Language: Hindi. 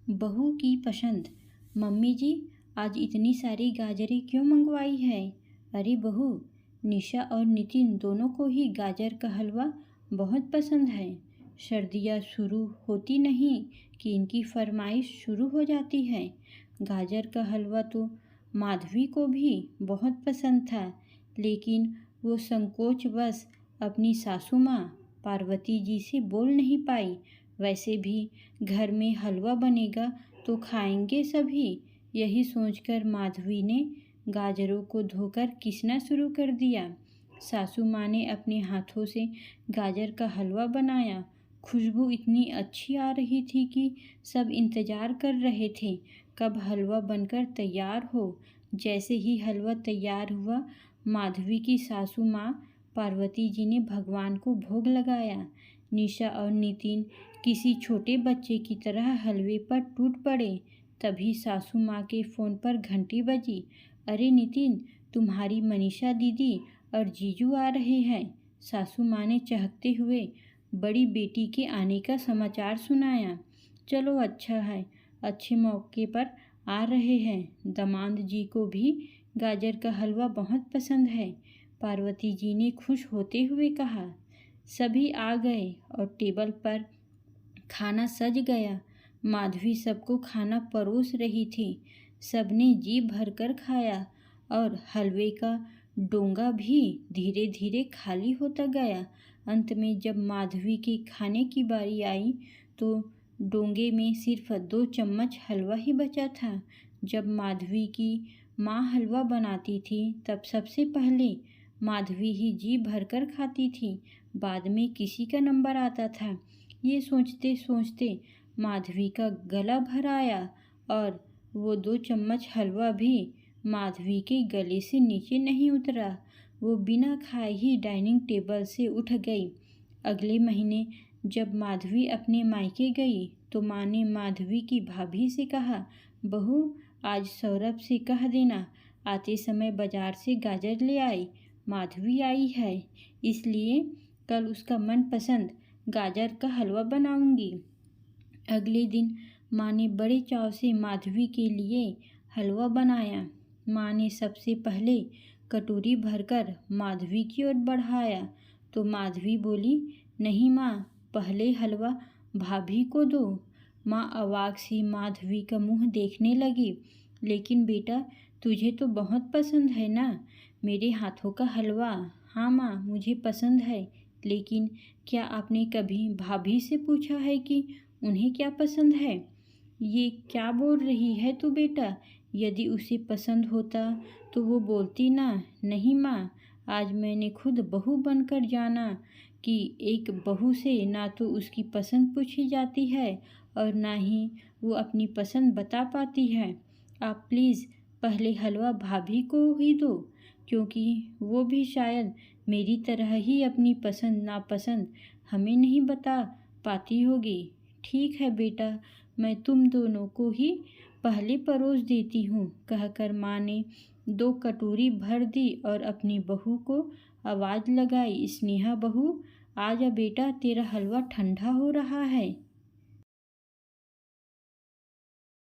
बहू की पसंद। मम्मी जी, आज इतनी सारी गाजरें क्यों मंगवाई है? अरे बहू, निशा और नितिन दोनों को ही गाजर का हलवा बहुत पसंद है। सर्दियाँ शुरू होती नहीं कि इनकी फरमाइश शुरू हो जाती है। गाजर का हलवा तो माधवी को भी बहुत पसंद था, लेकिन वो संकोचवश अपनी सासू माँ पार्वती जी से बोल नहीं पाई। वैसे भी घर में हलवा बनेगा तो खाएंगे सभी। यही सोचकर माधवी ने गाजरों को धोकर घिसना शुरू कर दिया। सासू माँ ने अपने हाथों से गाजर का हलवा बनाया। खुशबू इतनी अच्छी आ रही थी कि सब इंतज़ार कर रहे थे कब हलवा बनकर तैयार हो। जैसे ही हलवा तैयार हुआ, माधवी की सासू माँ पार्वती जी ने भगवान को भोग लगाया। निशा और नितिन किसी छोटे बच्चे की तरह हलवे पर टूट पड़े। तभी सासू माँ के फ़ोन पर घंटी बजी। अरे नितिन, तुम्हारी मनीषा दीदी और जीजू आ रहे हैं। सासू माँ ने चहकते हुए बड़ी बेटी के आने का समाचार सुनाया। चलो अच्छा है, अच्छे मौके पर आ रहे हैं। दामाद जी को भी गाजर का हलवा बहुत पसंद है, पार्वती जी ने खुश होते हुए कहा। सभी आ गए और टेबल पर खाना सज गया। माधवी सबको खाना परोस रही थी। सबने जी भरकर खाया और हलवे का डोंगा भी धीरे धीरे खाली होता गया। अंत में जब माधवी के खाने की बारी आई तो डोंगे में सिर्फ 2 चम्मच हलवा ही बचा था। जब माधवी की माँ हलवा बनाती थी तब सबसे पहले माधवी ही जी भरकर खाती थी, बाद में किसी का नंबर आता था। ये सोचते सोचते माधवी का गला भर आया और वो 2 चम्मच हलवा भी माधवी के गले से नीचे नहीं उतरा। वो बिना खाए ही डाइनिंग टेबल से उठ गई। अगले महीने जब माधवी अपने मायके गई तो माँ ने माधवी की भाभी से कहा, बहू, आज सौरभ से कह देना आते समय बाजार से गाजर ले आई। माधवी आई है, इसलिए कल उसका मनपसंद गाजर का हलवा बनाऊंगी। अगले दिन माँ ने बड़े चाव से माधवी के लिए हलवा बनाया। माँ ने सबसे पहले कटोरी भरकर माधवी की ओर बढ़ाया तो माधवी बोली, नहीं माँ, पहले हलवा भाभी को दो। माँ अवाक सी माधवी का मुंह देखने लगी। लेकिन बेटा, तुझे तो बहुत पसंद है ना मेरे हाथों का हलवा। हाँ माँ, मुझे पसंद है, लेकिन क्या आपने कभी भाभी से पूछा है कि उन्हें क्या पसंद है? ये क्या बोल रही है तू बेटा? यदि उसे पसंद होता तो वो बोलती ना। नहीं माँ, आज मैंने खुद बहू बनकर जाना कि एक बहू से ना तो उसकी पसंद पूछी जाती है और ना ही वो अपनी पसंद बता पाती है। आप प्लीज़ पहले हलवा भाभी को ही दो, क्योंकि वो भी शायद मेरी तरह ही अपनी पसंद नापसंद हमें नहीं बता पाती होगी। ठीक है बेटा, मैं तुम दोनों को ही पहले परोस देती हूँ, कहकर माँ ने 2 कटोरी भर दी और अपनी बहू को आवाज़ लगाई, स्नेहा बहू, आ जा बेटा, तेरा हलवा ठंडा हो रहा है।